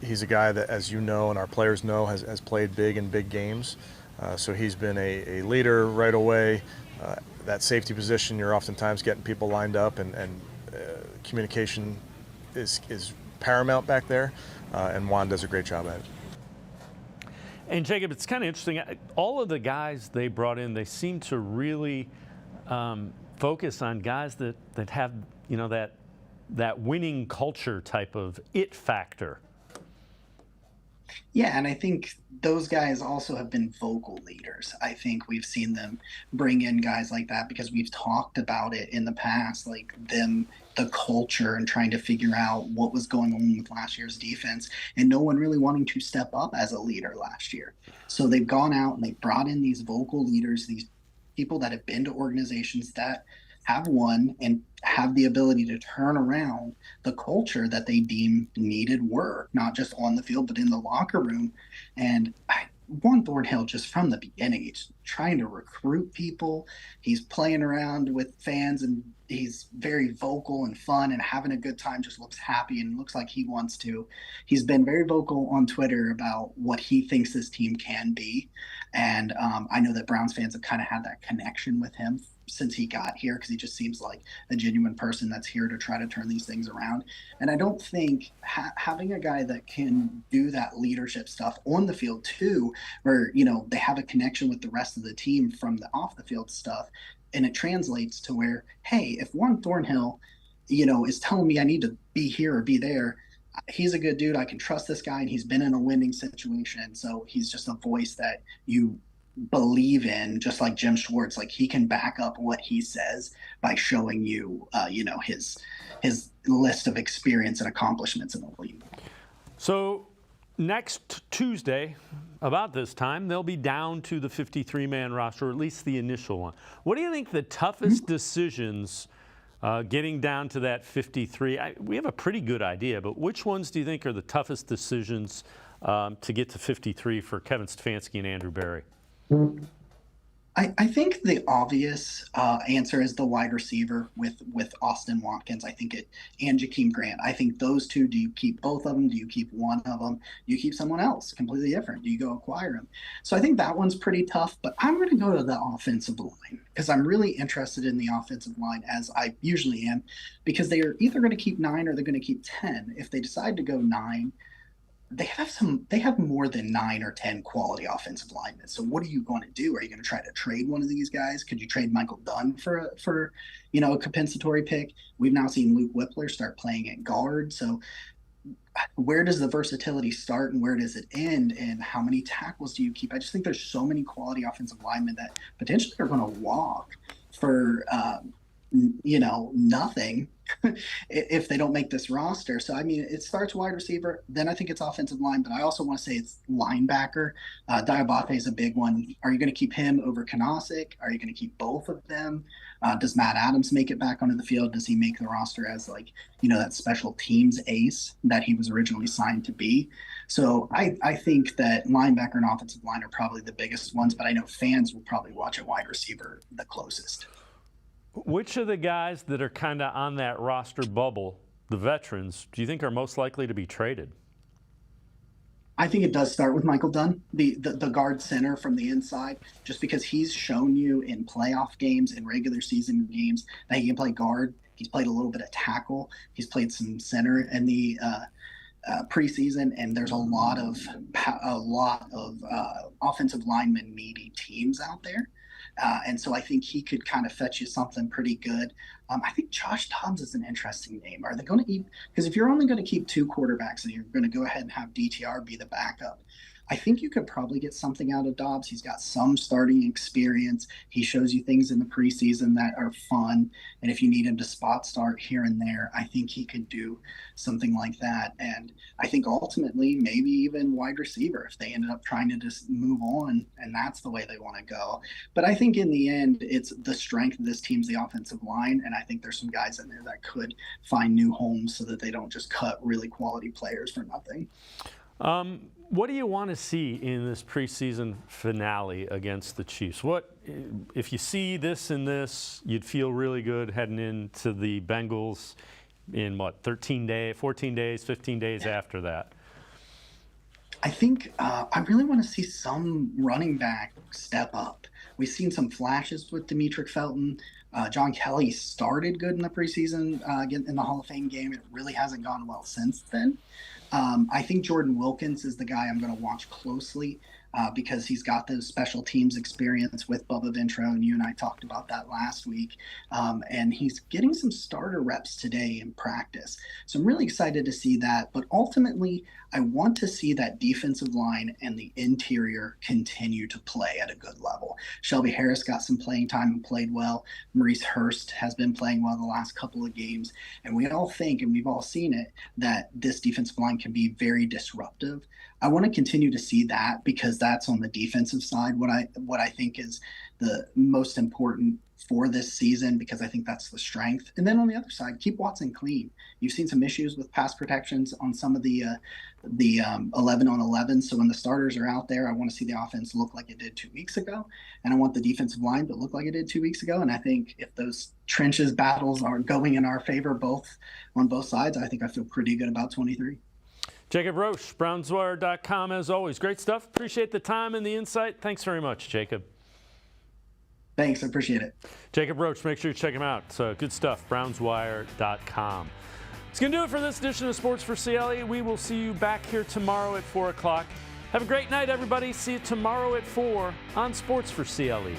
He's a guy that, as you know and our players know, has played big in big games. So he's been a leader right away. That safety position, you're oftentimes getting people lined up, and communication is paramount back there, and Juan does a great job at it. And Jacob, it's kind of interesting. All of the guys they brought in, they seem to really focus on guys that have, you know, that winning culture type of it factor. Yeah, and I think those guys also have been vocal leaders. I think we've seen them bring in guys like that because we've talked about it in the past, like the culture and trying to figure out what was going on with last year's defense and no one really wanting to step up as a leader last year. So they've gone out and they've brought in these vocal leaders, these people that have been to organizations that have won and have the ability to turn around the culture that they deem needed work, not just on the field, but in the locker room. And Juan Thornhill, just from the beginning, he's trying to recruit people. He's playing around with fans and he's very vocal and fun and having a good time, just looks happy and looks like he wants to. He's been very vocal on Twitter about what he thinks this team can be. And I know that Browns fans have kind of had that connection with him since he got here because he just seems like a genuine person that's here to try to turn these things around. And I don't think having a guy that can do that leadership stuff on the field too, where, they have a connection with the rest of the team from the off the field stuff, and it translates to where, hey, if Juan Thornhill, is telling me I need to be here or be there, he's a good dude. I can trust this guy, and he's been in a winning situation. So he's just a voice that you believe in, just like Jim Schwartz. Like, he can back up what he says by showing you, his list of experience and accomplishments in the league. So next Tuesday, about this time, they'll be down to the 53-man roster, or at least the initial one. What do you think the toughest decisions getting down to that 53? We have a pretty good idea, but which ones do you think are the toughest decisions to get to 53 for Kevin Stefanski and Andrew Berry? I think the obvious answer is the wide receiver with Austin Watkins. I think and Jakeem Grant. I think those two. Do you keep both of them? Do you keep one of them? Do you keep someone else completely different? Do you go acquire him? So I think that one's pretty tough. But I'm going to go to the offensive line because I'm really interested in the offensive line, as I usually am, because they are either going to keep 9 or they're going to keep 10. If they decide to go 9. They have more than 9 or 10 quality offensive linemen. So what are you going to do? Are you going to try to trade one of these guys? Could you trade Michael Dunn for a compensatory pick? We've now seen Luke Whippler start playing at guard. So where does the versatility start and where does it end? And how many tackles do you keep? I just think there's so many quality offensive linemen that potentially are going to walk for nothing if they don't make this roster. So, I mean, it starts wide receiver, then I think it's offensive line, but I also want to say it's linebacker. Diabate is a big one. Are you going to keep him over Kanasic? Are you going to keep both of them? Does Matt Adams make it back onto the field? Does he make the roster as that special teams ace that he was originally signed to be? So I think that linebacker and offensive line are probably the biggest ones, but I know fans will probably watch a wide receiver the closest. Which of the guys that are kind of on that roster bubble, the veterans, do you think are most likely to be traded? I think it does start with Michael Dunn, the guard center from the inside, just because he's shown you in playoff games and regular season games that he can play guard. He's played a little bit of tackle. He's played some center in the preseason, and there's a lot of offensive lineman needy teams out there. And so I think he could kind of fetch you something pretty good. I think Josh Dobbs is an interesting name. Are they going to eat? Because if you're only going to keep 2 quarterbacks and you're going to go ahead and have DTR be the backup, I think you could probably get something out of Dobbs. He's got some starting experience. He shows you things in the preseason that are fun. And if you need him to spot start here and there, I think he could do something like that. And I think ultimately maybe even wide receiver if they ended up trying to just move on and that's the way they want to go. But I think in the end, it's the strength of this team's the offensive line. And I think there's some guys in there that could find new homes so that they don't just cut really quality players for nothing. What do you want to see in this preseason finale against the Chiefs? What, if you see this and this, you'd feel really good heading into the Bengals in 14 days, 15 days after that? I think I really want to see some running back step up. We've seen some flashes with Demetric Felton. John Kelly started good in the preseason in the Hall of Fame game. It really hasn't gone well since then. I think Jordan Wilkins is the guy I'm going to watch closely. because he's got those special teams experience with Bubba Ventrone, and you and I talked about that last week. And he's getting some starter reps today in practice. So I'm really excited to see that. But ultimately, I want to see that defensive line and the interior continue to play at a good level. Shelby Harris got some playing time and played well. Maurice Hurst has been playing well the last couple of games. And we all think, and we've all seen it, that this defensive line can be very disruptive. I want to continue to see that because that's on the defensive side. What I think is the most important for this season, because I think that's the strength. And then on the other side, keep Watson clean. You've seen some issues with pass protections on some of the 11 on 11. So when the starters are out there, I want to see the offense look like it did 2 weeks ago. And I want the defensive line to look like it did 2 weeks ago. And I think if those trenches battles are going in our favor, on both sides, I think I feel pretty good about 23. Jacob Roach, brownswire.com, as always. Great stuff. Appreciate the time and the insight. Thanks very much, Jacob. Thanks. I appreciate it. Jacob Roach, make sure you check him out. It's good stuff, brownswire.com. It's going to do it for this edition of Sports for CLE. We will see you back here tomorrow at 4 o'clock. Have a great night, everybody. See you tomorrow at 4 on Sports for CLE.